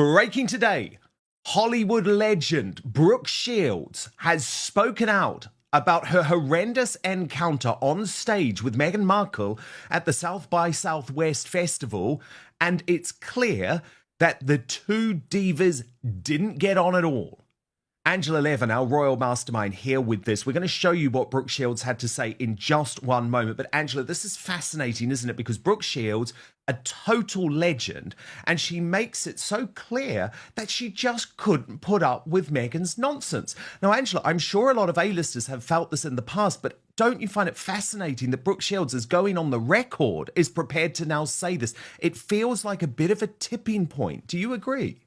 Breaking today, Hollywood legend Brooke Shields has spoken out about her horrendous encounter on stage with Meghan Markle at the South by Southwest festival, and it's clear that the two divas didn't get on at all. Angela Levin, our royal mastermind, here with this. We're going to show you what Brooke Shields had to say in just one moment. But Angela, this is fascinating, isn't it? Because Brooke Shields, a total legend, and she makes it so clear that she just couldn't put up with Meghan's nonsense. Now, Angela, I'm sure a lot of A-listers have felt this in the past, but don't you find it fascinating that Brooke Shields is going on the record, is prepared to now say this? It feels like a bit of a tipping point. Do you agree?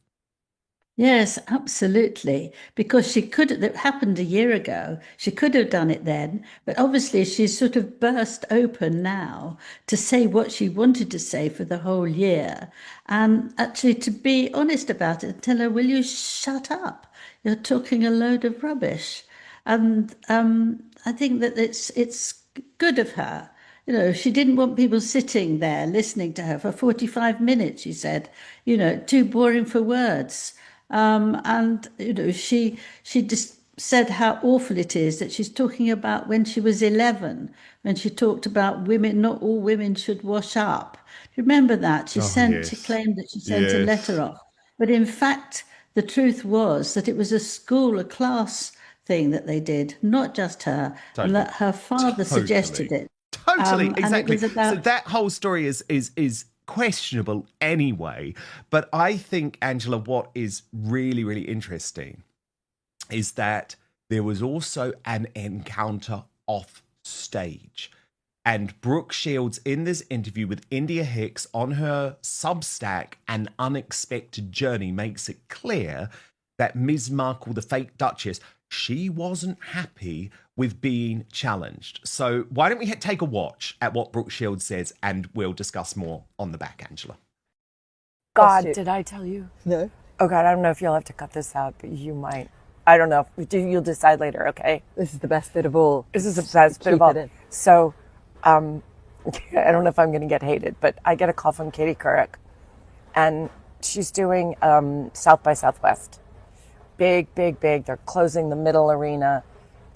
Yes, absolutely. Because she could, it happened a year ago. She could have done it then, but obviously she's sort of burst open now to say what she wanted to say for the whole year. And actually, to be honest about it, and tell her, will you shut up? You're talking a load of rubbish. And I think that it's good of her. You know, she didn't want people sitting there listening to her for 45 minutes, she said, you know, too boring for words. And you know, she just said how awful it is that she's talking about when she was 11, when she talked about women, not all women should wash up. Remember that? She claimed that she sent a letter off. But in fact, the truth was that it was a school, a class thing that they did, not just her, and that her father suggested it. Totally, exactly. About... So that whole story is questionable anyway. But I think, Angela, what is really, really interesting is that there was also an encounter off stage. And Brooke Shields, in this interview with India Hicks on her Substack, An Unexpected Journey, makes it clear that Ms. Markle, the fake Duchess, she wasn't happy with being challenged. So why don't we take a watch at what Brooke Shields says, and we'll discuss more on the back, Angela. God, did I tell you? No. Oh God, I don't know if you'll have to cut this out, but you might. I don't know. You'll decide later, okay? This is the best bit of all. This is the best bit of all. So, I don't know if I'm going to get hated, but I get a call from Katie Couric, and she's doing South by Southwest. Big. They're closing the middle arena.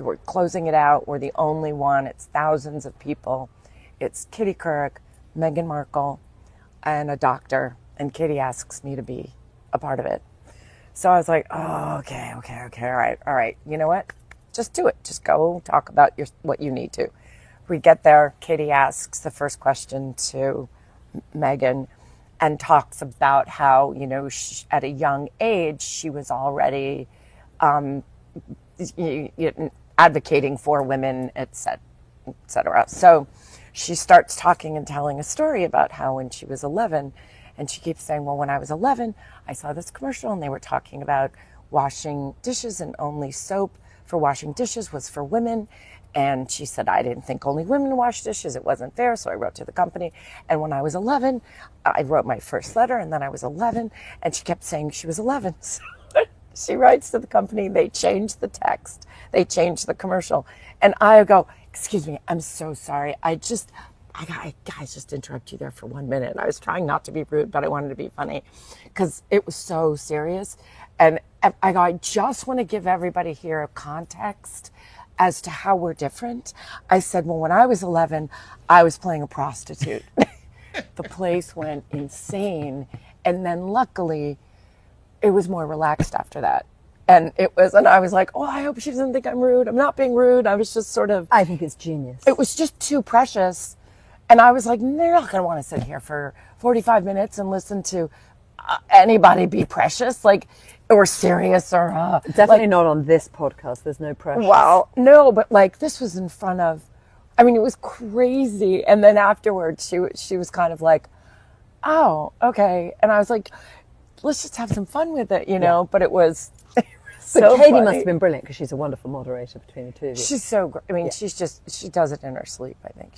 We're closing it out. We're the only one. It's thousands of people. It's Katie Couric, Meghan Markle, and a doctor. And Katie asks me to be a part of it. So I was like, oh, okay. All right. You know what? Just do it. Just go talk about what you need to. We get there. Katie asks the first question to Meghan and talks about how, you know, at a young age, she was already advocating for women, et cetera. So she starts talking and telling a story about how when she was 11, and she keeps saying, well, when I was 11, I saw this commercial and they were talking about washing dishes, and only soap for washing dishes was for women. And she said, I didn't think only women wash dishes. It wasn't fair. So I wrote to the company. And when I was 11, I wrote my first letter, and then I was 11. And she kept saying she was 11. So she writes to the company. They changed the text. They changed the commercial. And I go, excuse me, I'm so sorry. Guys, just interrupt you there for 1 minute. I was trying not to be rude, but I wanted to be funny because it was so serious. And I go, I just want to give everybody here a context as to how we're different. I said, well, when I was 11, I was playing a prostitute. The place went insane. And then luckily, it was more relaxed after that. And I was like, oh, I hope she doesn't think I'm rude. I'm not being rude. I was just sort of... I think it's genius. It was just too precious. And I was like, they're not going to want to sit here for 45 minutes and listen to anybody be precious, or serious, or... Definitely not on this podcast. There's no pressure. Well, no, but this was in front of... I mean, it was crazy. And then afterwards, she was kind of like, oh, okay. And I was like, let's just have some fun with it, you know? But it was... But Katie must have been brilliant because she's a wonderful moderator between the two of you. She's so great. I mean, she does it in her sleep, I think.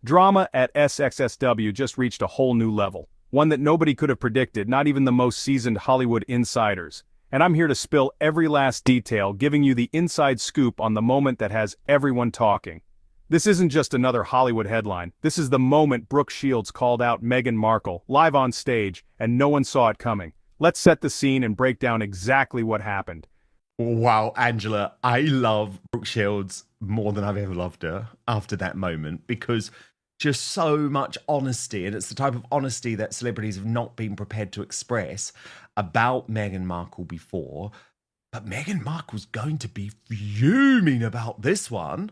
Drama at SXSW just reached a whole new level. One that nobody could have predicted, not even the most seasoned Hollywood insiders. And I'm here to spill every last detail, giving you the inside scoop on the moment that has everyone talking. This isn't just another Hollywood headline. This is the moment Brooke Shields called out Meghan Markle, live on stage, and no one saw it coming. Let's set the scene and break down exactly what happened. Wow, Angela, I love Brooke Shields more than I've ever loved her after that moment, because just so much honesty, and it's the type of honesty that celebrities have not been prepared to express about Meghan Markle before. But Meghan Markle's going to be fuming about this one.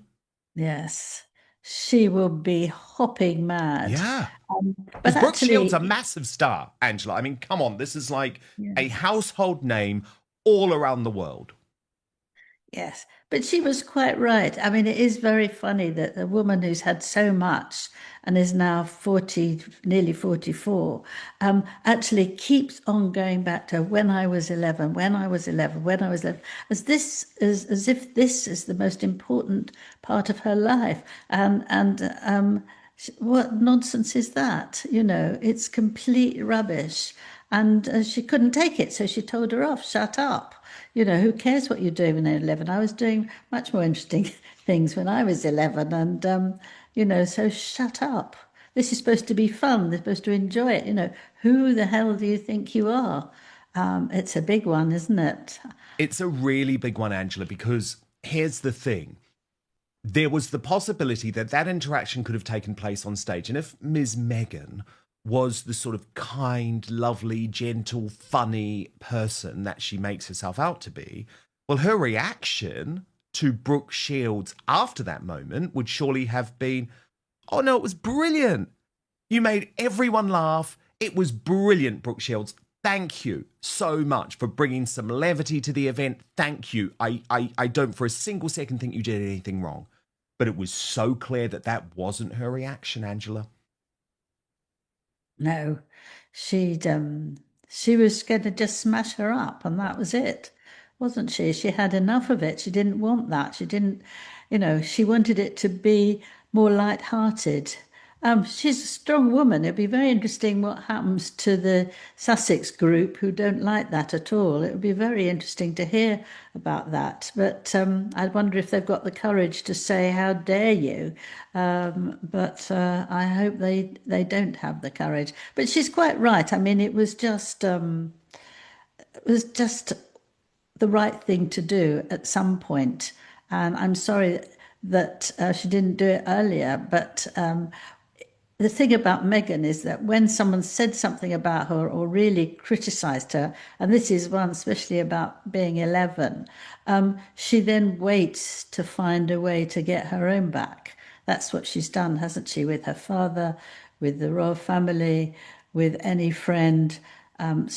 Yes, she will be hopping mad. Yeah. But Because Brooke Shields, a actually, massive star, Angela. I mean, come on, this is like a yes. household name all around the world. Yes, but she was quite right. I mean, it is very funny that a woman who's had so much and is now 40, nearly 44, actually keeps on going back to when I was 11, when I was 11, when I was 11, as if this is the most important part of her life. What nonsense is that? You know, it's complete rubbish. And she couldn't take it, so she told her off, shut up. You know, who cares what you're doing when you're 11? I was doing much more interesting things when I was 11. And, you know, so shut up. This is supposed to be fun. They're supposed to enjoy it. You know, who the hell do you think you are? It's a big one, isn't it? It's a really big one, Angela, because here's the thing. There was the possibility that that interaction could have taken place on stage. And if Ms. Meghan was the sort of kind, lovely, gentle, funny person that she makes herself out to be, well, her reaction to Brooke Shields after that moment would surely have been, oh no, it was brilliant. You made everyone laugh. It was brilliant, Brooke Shields. Thank you so much for bringing some levity to the event. Thank you. I don't for a single second think you did anything wrong. But it was so clear that that wasn't her reaction, Angela. No, she was going to just smash her up, and that was it, wasn't she? She had enough of it. She didn't want that. She didn't, you know, she wanted it to be more light-hearted. She's a strong woman. It'd be very interesting what happens to the Sussex group who don't like that at all. It would be very interesting to hear about that. But I wonder if they've got the courage to say, "How dare you?" But I hope they don't have the courage. But she's quite right. I mean, it was just the right thing to do at some point. And I'm sorry that she didn't do it earlier. But the thing about Meghan is that when someone said something about her or really criticised her, and this is one especially about being 11, she then waits to find a way to get her own back. That's what she's done, hasn't she, with her father, with the royal family, with any friend. We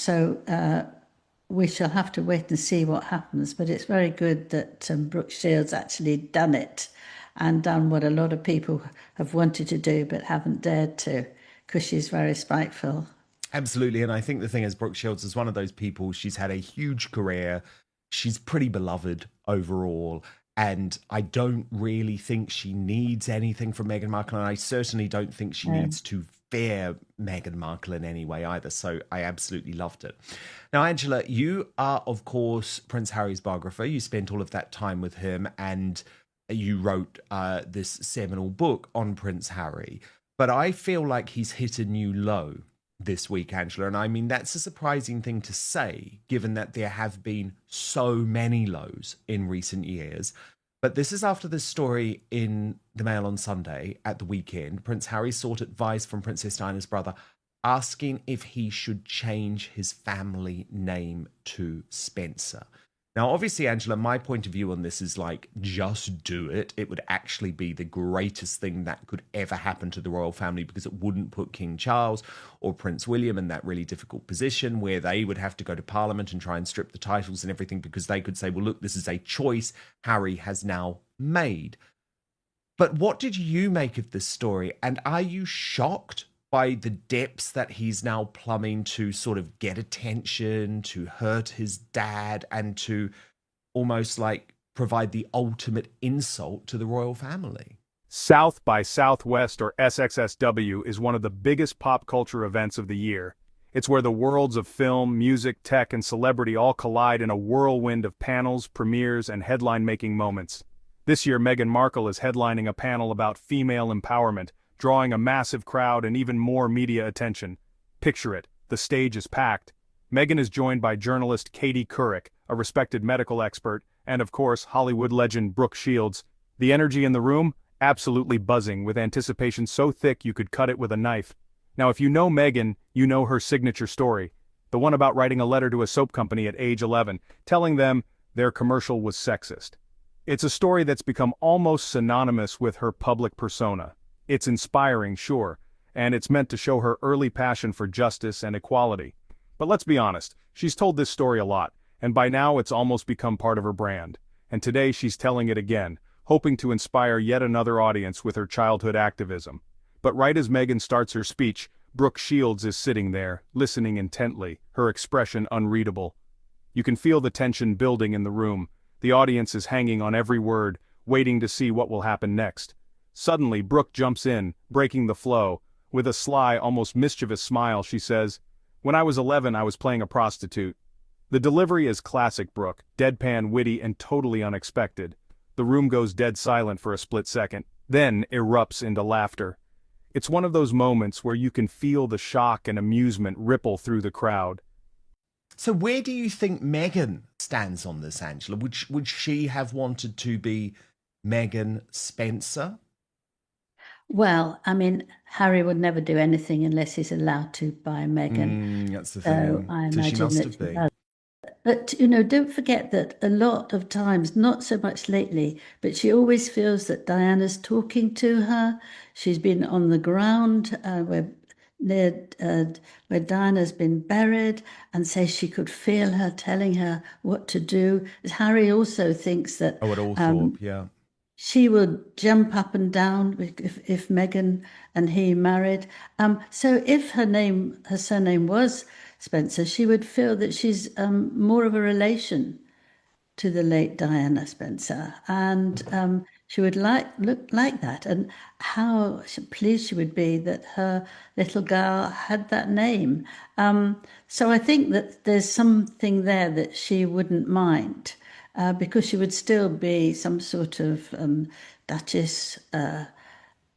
shall have to wait and see what happens. But it's very good that Brooke Shields actually done it and done what a lot of people have wanted to do but haven't dared to, because she's very spiteful. Absolutely. And I think the thing is, Brooke Shields is one of those people, she's had a huge career. She's pretty beloved overall. And I don't really think she needs anything from Meghan Markle. And I certainly don't think she needs to fear Meghan Markle in any way either. So I absolutely loved it. Now, Angela, you are, of course, Prince Harry's biographer. You spent all of that time with him, and you wrote this seminal book on Prince Harry. But I feel like he's hit a new low this week, Angela. And I mean, that's a surprising thing to say, given that there have been so many lows in recent years. But this is after the story in the Mail on Sunday at the weekend. Prince Harry sought advice from Princess Diana's brother, asking if he should change his family name to Spencer. Now, obviously, Angela, my point of view on this is like, just do it. It would actually be the greatest thing that could ever happen to the royal family, because it wouldn't put King Charles or Prince William in that really difficult position where they would have to go to Parliament and try and strip the titles and everything, because they could say, well, look, this is a choice Harry has now made. But what did you make of this story? And are you shocked by the depths that he's now plumbing to sort of get attention, to hurt his dad, and to almost like provide the ultimate insult to the royal family? South by Southwest, or SXSW, is one of the biggest pop culture events of the year. It's where the worlds of film, music, tech, and celebrity all collide in a whirlwind of panels, premieres, and headline-making moments. This year, Meghan Markle is headlining a panel about female empowerment, drawing a massive crowd and even more media attention. Picture it, the stage is packed. Meghan is joined by journalist Katie Couric, a respected medical expert, and of course, Hollywood legend Brooke Shields. The energy in the room? Absolutely buzzing, with anticipation so thick you could cut it with a knife. Now if you know Meghan, you know her signature story. The one about writing a letter to a soap company at age 11, telling them their commercial was sexist. It's a story that's become almost synonymous with her public persona. It's inspiring, sure, and it's meant to show her early passion for justice and equality. But let's be honest, she's told this story a lot, and by now it's almost become part of her brand. And today she's telling it again, hoping to inspire yet another audience with her childhood activism. But right as Meghan starts her speech, Brooke Shields is sitting there, listening intently, her expression unreadable. You can feel the tension building in the room. The audience is hanging on every word, waiting to see what will happen next. Suddenly, Brooke jumps in, breaking the flow. With a sly, almost mischievous smile, she says, "When I was 11, I was playing a prostitute." The delivery is classic Brooke, deadpan, witty, and totally unexpected. The room goes dead silent for a split second, then erupts into laughter. It's one of those moments where you can feel the shock and amusement ripple through the crowd. So where do you think Meghan stands on this, Angela? Would she have wanted to be Meghan Spencer? Well, I mean, Harry would never do anything unless he's allowed to by Meghan. That's the So thing. I So she imagine must that have she been. does. But, don't forget that a lot of times, not so much lately, but she always feels that Diana's talking to her. She's been on the ground where Diana's been buried, and says she could feel her telling her what to do. Harry also thinks that Oh, at Althorpe, yeah. she would jump up and down if Meghan and he married. So if her surname was Spencer, she would feel that she's more of a relation to the late Diana Spencer, and she would look like that, and how pleased she would be that her little girl had that name. So I think that there's something there that she wouldn't mind, because she would still be some sort of Duchess.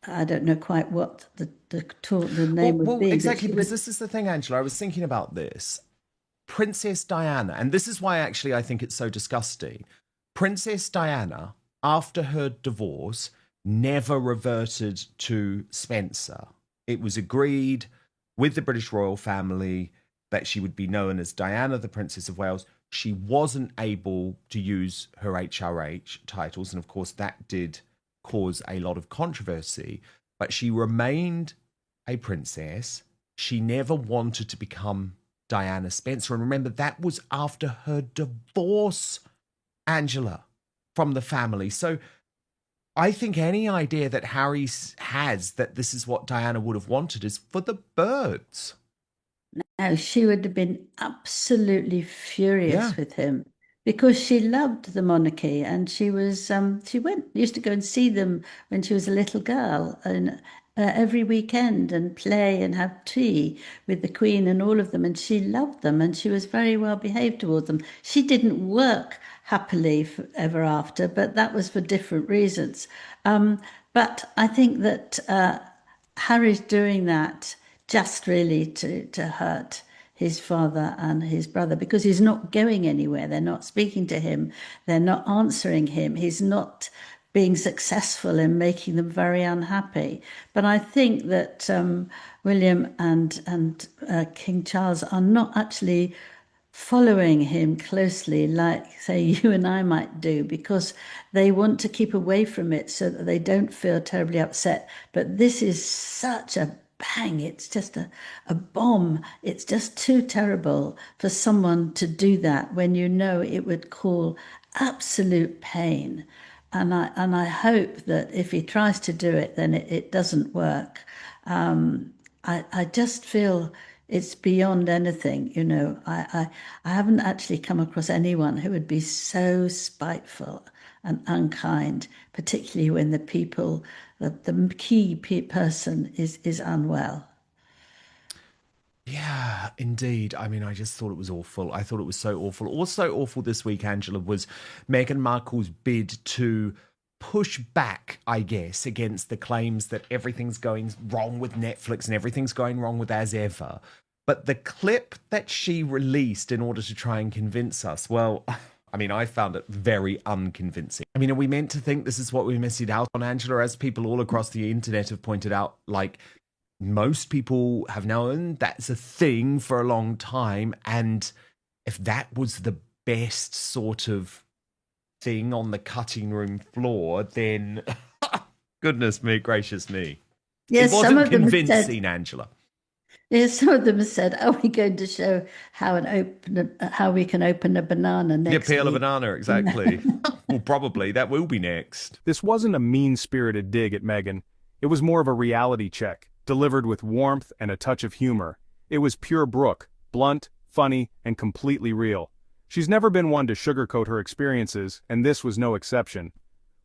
I don't know quite what the name would Well, be, but exactly, she because would. this is the thing, Angela. I was thinking about this. Princess Diana, and this is why actually I think it's so disgusting. Princess Diana, after her divorce, never reverted to Spencer. It was agreed with the British royal family that she would be known as Diana, the Princess of Wales. She wasn't able to use her HRH titles, and of course that did cause a lot of controversy, but she remained a princess. She never wanted to become Diana Spencer. And remember, that was after her divorce, Angela, from the family. So I think any idea that Harry has that this is what Diana would have wanted is for the birds. No, she would have been absolutely furious Yeah. with him, because she loved the monarchy, and she used to go and see them when she was a little girl, and every weekend, and play and have tea with the Queen and all of them, and she loved them, and she was very well behaved toward them. She didn't work happily ever after, but that was for different reasons. But I think that Harry's doing that just really to hurt his father and his brother, because he's not going anywhere. They're not speaking to him. They're not answering him. He's not being successful in making them very unhappy. But I think that William and King Charles are not actually following him closely like, say, you and I might do, because they want to keep away from it so that they don't feel terribly upset. But this is such a bang, it's just a bomb. It's just too terrible for someone to do that when you know it would cause absolute pain. And I hope that if he tries to do it, then it doesn't work. I just feel it's beyond anything, I haven't actually come across anyone who would be so spiteful and unkind, particularly when the key person is unwell. Yeah, indeed. I mean, I just thought it was awful. I thought it was so awful. Also awful this week, Angela, was Meghan Markle's bid to push back, I guess, against the claims that everything's going wrong with Netflix and everything's going wrong with As Ever. But the clip that she released in order to try and convince us, well, I mean, I found it very unconvincing. I mean, are we meant to think this is what we missed out on, Angela? As people all across the internet have pointed out, like, most people have known that's a thing for a long time. And if that was the best sort of thing on the cutting room floor, then goodness me, gracious me. Yes, it wasn't some of them convincing, said, Angela. yes, some of them said, "Are we going to show how we can open a banana Yeah, next peel a week?" banana, exactly. Well, probably that will be next. This wasn't a mean-spirited dig at Meghan. It was more of a reality check, delivered with warmth and a touch of humor. It was pure Brooke, blunt, funny, and completely real. She's never been one to sugarcoat her experiences, and this was no exception.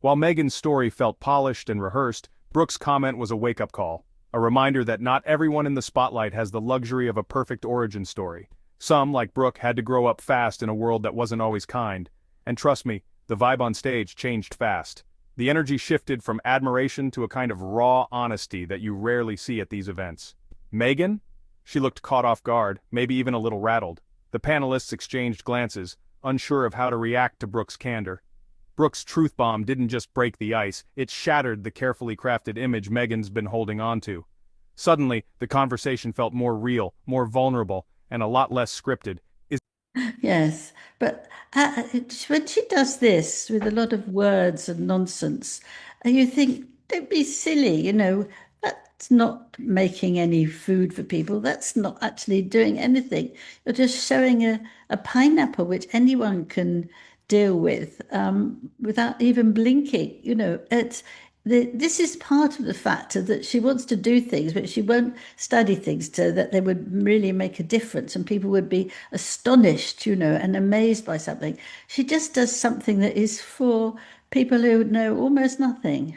While Meghan's story felt polished and rehearsed, Brooke's comment was a wake-up call. A reminder that not everyone in the spotlight has the luxury of a perfect origin story. Some, like Brooke, had to grow up fast in a world that wasn't always kind. And trust me, the vibe on stage changed fast. The energy shifted from admiration to a kind of raw honesty that you rarely see at these events. Meghan? She looked caught off guard, maybe even a little rattled. The panelists exchanged glances, unsure of how to react to Brooke's candor. Brooke's truth bomb didn't just break the ice, it shattered the carefully crafted image Meghan's been holding on to. Suddenly, the conversation felt more real, more vulnerable, and a lot less scripted. Yes, but when she does this with a lot of words and nonsense, you think, don't be silly, that's not making any food for people. That's not actually doing anything. You're just showing a pineapple, which anyone can deal with without even blinking. This is part of the factor that she wants to do things, but she won't study things so that they would really make a difference and people would be astonished, and amazed by something. She just does something that is for people who know almost nothing.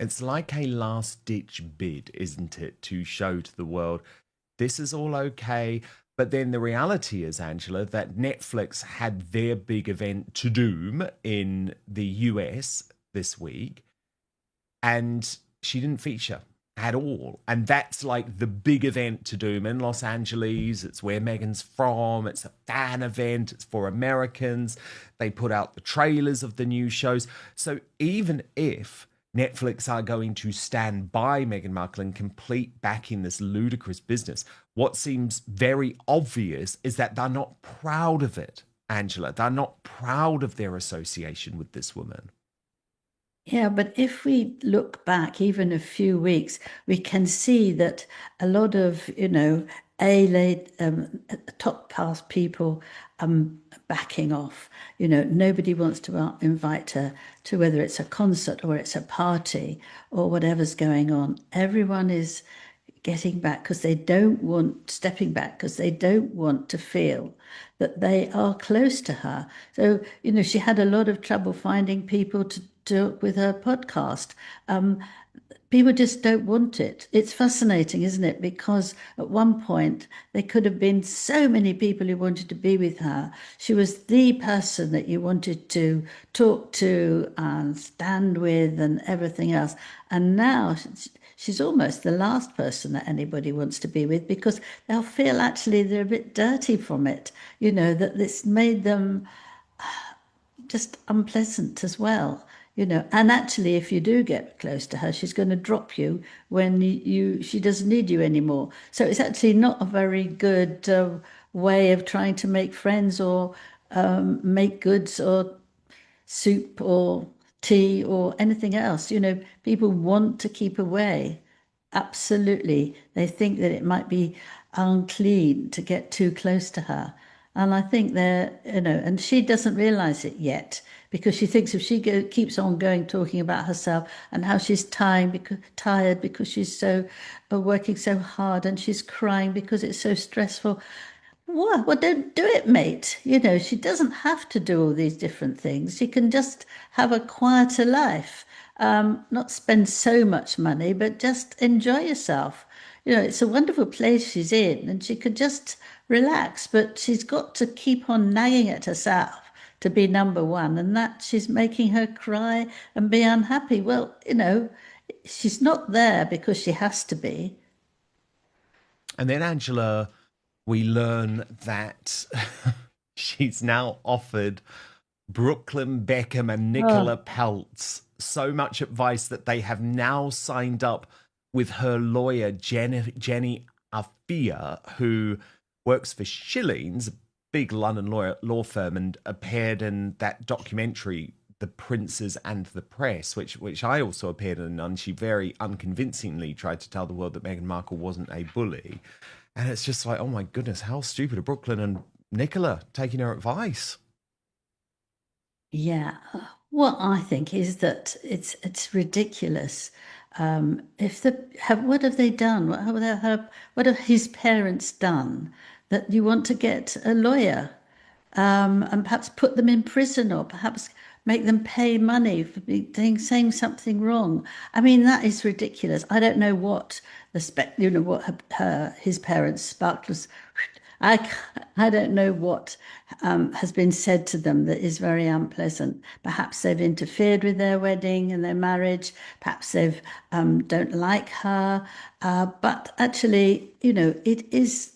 It's like a last-ditch bid, isn't it, to show to the world this is all okay. But then the reality is, Angela, that Netflix had their big event to doom in the US this week, and she didn't feature at all. And that's like the big event to doom in Los Angeles. It's where Meghan's from. It's a fan event. It's for Americans. They put out the trailers of the new shows. So even if Netflix are going to stand by Meghan Markle and complete backing this ludicrous business, what seems very obvious is that they're not proud of it, Angela. They're not proud of their association with this woman. Yeah, but if we look back even a few weeks, we can see that a lot of, A-late, top class people backing off. Nobody wants to invite her to whether it's a concert or it's a party or whatever's going on. Everyone is getting back because they don't want, stepping back because they don't want to feel that they are close to her. So, she had a lot of trouble finding people to do with her podcast. People just don't want it. It's fascinating, isn't it? Because at one point, there could have been so many people who wanted to be with her. She was the person that you wanted to talk to and stand with and everything else. And now she's almost the last person that anybody wants to be with because they'll feel actually they're a bit dirty from it, that this made them just unpleasant as well. And actually, if you do get close to her, she's going to drop you when she doesn't need you anymore. So it's actually not a very good way of trying to make friends or make goods or soup or tea or anything else. People want to keep away. Absolutely. They think that it might be unclean to get too close to her. And I think and she doesn't realize it yet because she thinks if she keeps on going talking about herself and how she's tired because she's so working so hard and she's crying because it's so stressful. Well, don't do it, mate. She doesn't have to do all these different things. She can just have a quieter life, not spend so much money, but just enjoy yourself. It's a wonderful place she's in and she could just relax, but she's got to keep on nagging at herself to be number one, and that she's making her cry and be unhappy. Well, she's not there because she has to be. And then Angela, we learn that she's now offered Brooklyn Beckham and Nicola Peltz so much advice that they have now signed up with her lawyer, Jenny Afia, who works for Shillings, a big London law firm, and appeared in that documentary, The Princes and the Press, which I also appeared in, and she very unconvincingly tried to tell the world that Meghan Markle wasn't a bully. And it's just like, oh my goodness, how stupid are Brooklyn and Nicola taking her advice? Yeah, what I think is that it's ridiculous. What have they done? What have his parents done that you want to get a lawyer, and perhaps put them in prison, or perhaps make them pay money for saying something wrong? I mean, that is ridiculous. I don't know what his parents, Sparkles. I, I don't know what has been said to them that is very unpleasant. Perhaps they've interfered with their wedding and their marriage. Perhaps they've don't like her. But actually, it is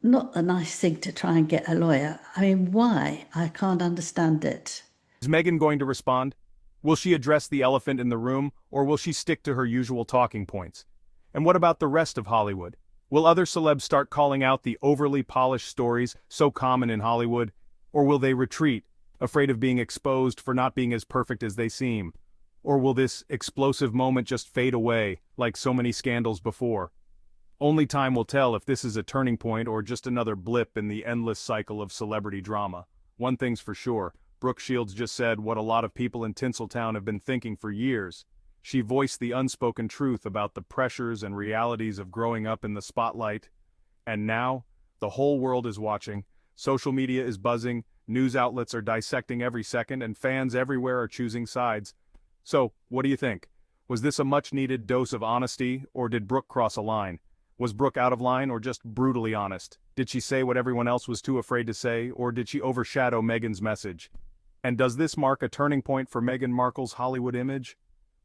not a nice thing to try and get a lawyer. I mean, why? I can't understand it. Is Meghan going to respond? Will she address the elephant in the room, or will she stick to her usual talking points? And what about the rest of Hollywood? Will other celebs start calling out the overly polished stories so common in Hollywood? Or will they retreat, afraid of being exposed for not being as perfect as they seem? Or will this explosive moment just fade away, like so many scandals before? Only time will tell if this is a turning point or just another blip in the endless cycle of celebrity drama. One thing's for sure, Brooke Shields just said what a lot of people in Tinseltown have been thinking for years. She voiced the unspoken truth about the pressures and realities of growing up in the spotlight. And now, the whole world is watching, social media is buzzing, news outlets are dissecting every second, and fans everywhere are choosing sides. So, what do you think? Was this a much-needed dose of honesty, or did Brooke cross a line? Was Brooke out of line or just brutally honest? Did she say what everyone else was too afraid to say, or did she overshadow Meghan's message? And does this mark a turning point for Meghan Markle's Hollywood image?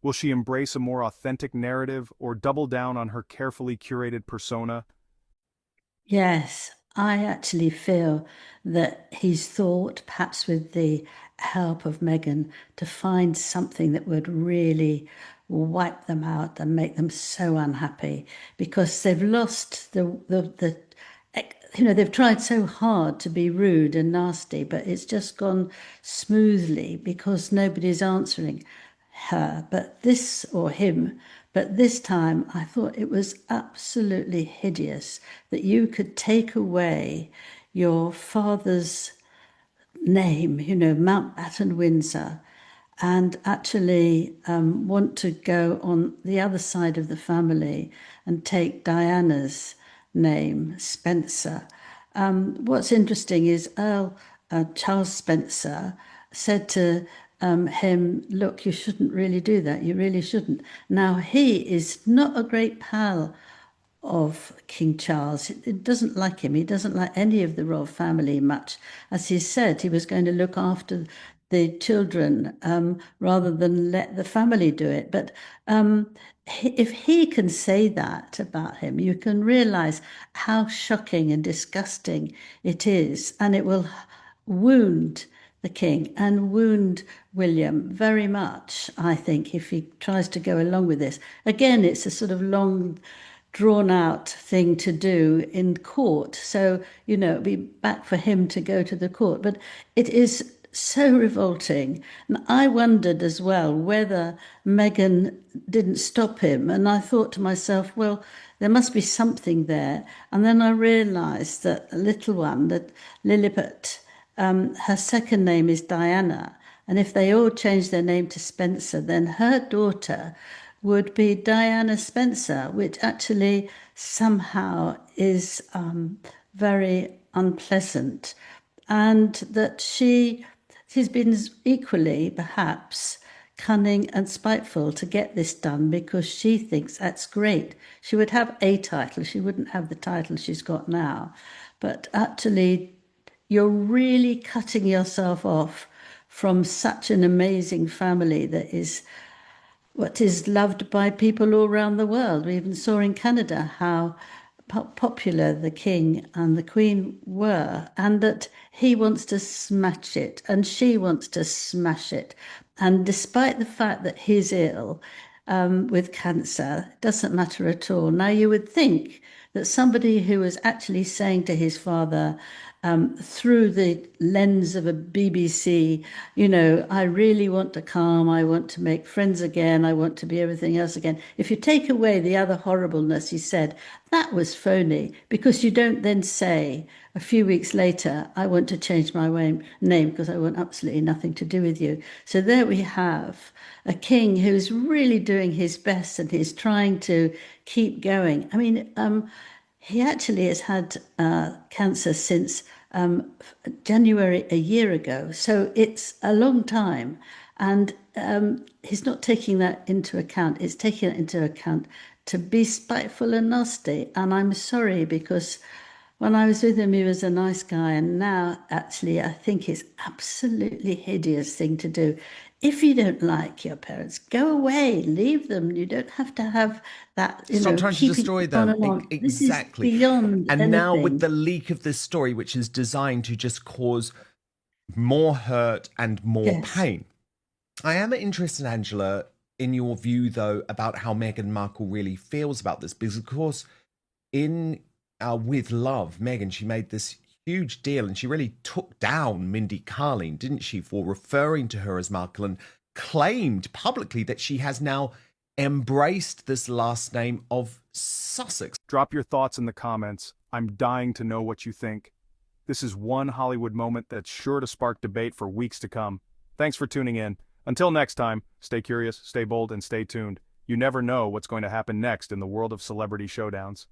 Will she embrace a more authentic narrative or double down on her carefully curated persona? Yes, I actually feel that he's thought, perhaps with the help of Meghan, to find something that would really wipe them out and make them so unhappy, because they've lost they've tried so hard to be rude and nasty, but it's just gone smoothly because nobody's answering her, but this or him. But this time I thought it was absolutely hideous that you could take away your father's name, Mountbatten Windsor, and actually want to go on the other side of the family and take Diana's name, Spencer. What's interesting is Earl Charles Spencer said to him, look, you shouldn't really do that. You really shouldn't. Now, he is not a great pal of King Charles. It doesn't like him. He doesn't like any of the royal family much. As he said, he was going to look after the children rather than let the family do it. But if he can say that about him, you can realize how shocking and disgusting it is. And it will wound the king and wound William very much, I think, if he tries to go along with this. Again, it's a sort of long, drawn out thing to do in court. So, it'd be back for him to go to the court. But it is so revolting. And I wondered as well whether Meghan didn't stop him. And I thought to myself, well, there must be something there. And then I realised that the little one, that Lilibet, her second name is Diana. And if they all change their name to Spencer, then her daughter would be Diana Spencer, which actually somehow is very unpleasant. And that she's been equally, perhaps, cunning and spiteful to get this done because she thinks that's great. She would have a title. She wouldn't have the title she's got now. But actually, you're really cutting yourself off from such an amazing family that is what is loved by people all around the world. We even saw in Canada how popular the king and the queen were, and that he wants to smash it and she wants to smash it. And despite the fact that he's ill with cancer, it doesn't matter at all. Now, you would think that somebody who was actually saying to his father, through the lens of a BBC, I really want to calm, I want to make friends again, I want to be everything else again. If you take away the other horribleness he said, that was phony, because you don't then say a few weeks later, I want to change my name because I want absolutely nothing to do with you. So there we have a king who's really doing his best and he's trying to keep going. I mean, he actually has had cancer since January a year ago, so it's a long time. And he's not taking that into account. It's taking it into account to be spiteful and nasty. And I'm sorry, because when I was with him, he was a nice guy. And now, actually, I think it's absolutely hideous thing to do. If you don't like your parents, go away, leave them. You don't have to have that, Stop trying to keeping destroy on them. and on. Exactly. This is beyond and anything. now with the leak of this story, which is designed to just cause more hurt and more pain. I am interested, Angela, in your view, though, about how Meghan Markle really feels about this. Because, of course, in With Love, Meghan, she made this huge deal and she really took down Mindy Kaling, didn't she, for referring to her as Markle, and claimed publicly that she has now embraced this last name of Sussex. Drop your thoughts in the comments. I'm dying to know what you think. This is one Hollywood moment that's sure to spark debate for weeks to come. Thanks for tuning in. Until next time, stay curious, stay bold, and stay tuned. You never know what's going to happen next in the world of celebrity showdowns.